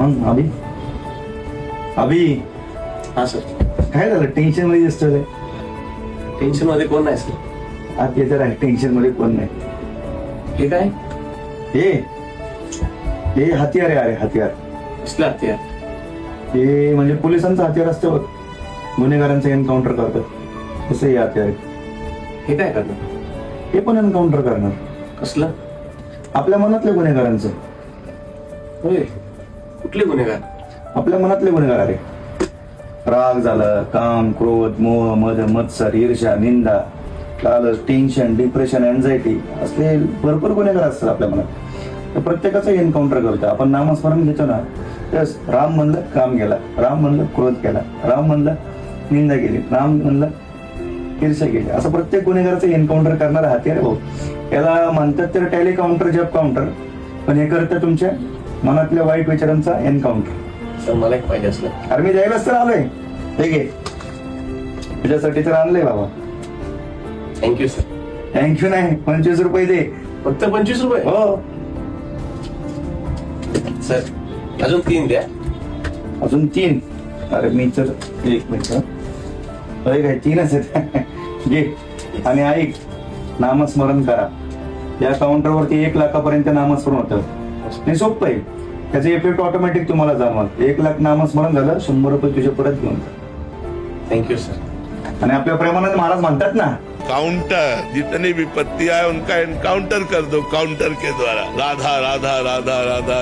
हं, अभि अभि हा सर. काय झालं? टेन्शन मध्ये दिसतोय. टेन्शन मध्ये कोण नाही सर. आज ते तर आहे, टेन्शन मध्ये कोण नाही. हे काय? हे हे हत्यार आहे. अरे हत्यार कसलं हत्यार? हे म्हणजे पोलिसांचं हत्यार असतं बघ, गुन्हेगारांचं एन्काउंटर करतात तसं हे हत्यार आहे. हे काय करणार? हे पण एन्काउंटर करणार कसलं? आपल्या मनातल्या गुन्हेगारांचं. होय. कुठले गुन्हेगार? आपल्या मनातले गुन्हेगार. अरे राग झालं, काम, क्रोध, मोह, मद, मत्सर, ईर्ष्या, निंदा, लालच, टेन्शन, डिप्रेशन, एन्झायटी असले भरपूर गुन्हेगार असतात आपल्या मनात. तर प्रत्येकाचं एन्काउंटर करतो. आपण नामस्मरण घेतो ना, तेच राम म्हणलं काम गेला, राम म्हणलं क्रोध केला, राम म्हणलं निंदा केली, राम म्हणलं ईर्ष्या केली, असं प्रत्येक गुन्हेगाराचं एन्काउंटर करणारा हत्यार भाऊ. याला म्हणतात तर टेलिकाउंटर, जब काउंटर, पण हे करतं तुमच्या मनातल्या वाईट विचारांचा एन्काउंटर. सर मला एक पाहिजे असलं. अरे मी द्यायलाच तर आलोय. हे घे, तुझ्यासाठी तर आणलंय बाबा. Thank you sir. थँक्यू नाही, 25 रुपये दे. फक्त 25 रुपये? हो. सर अजून 3 द्या. अजून 3? अरे मी तर 1 मिनिट. अरे काय 3च आहेत. घे आणि ऐक, नामस्मरण करा. या काउंटरवरती 1 लाखापर्यंत नामस्मरण होतं. नाही सोपं आहे. त्याचे इफेक्ट ऑटोमॅटिक तुम्हाला जाणवल. 1 लाख नामस्मरण झालं, 100 रुपये तुझे परत घेऊन जा. Thank you sir. आणि आपल्या प्रेमानंद महाराज म्हणतात ना, काउंटर जितनी विपत्ति आए उनका एनकाउंटर कर दो काउंटर के द्वारा. राधा राधा राधा राधा.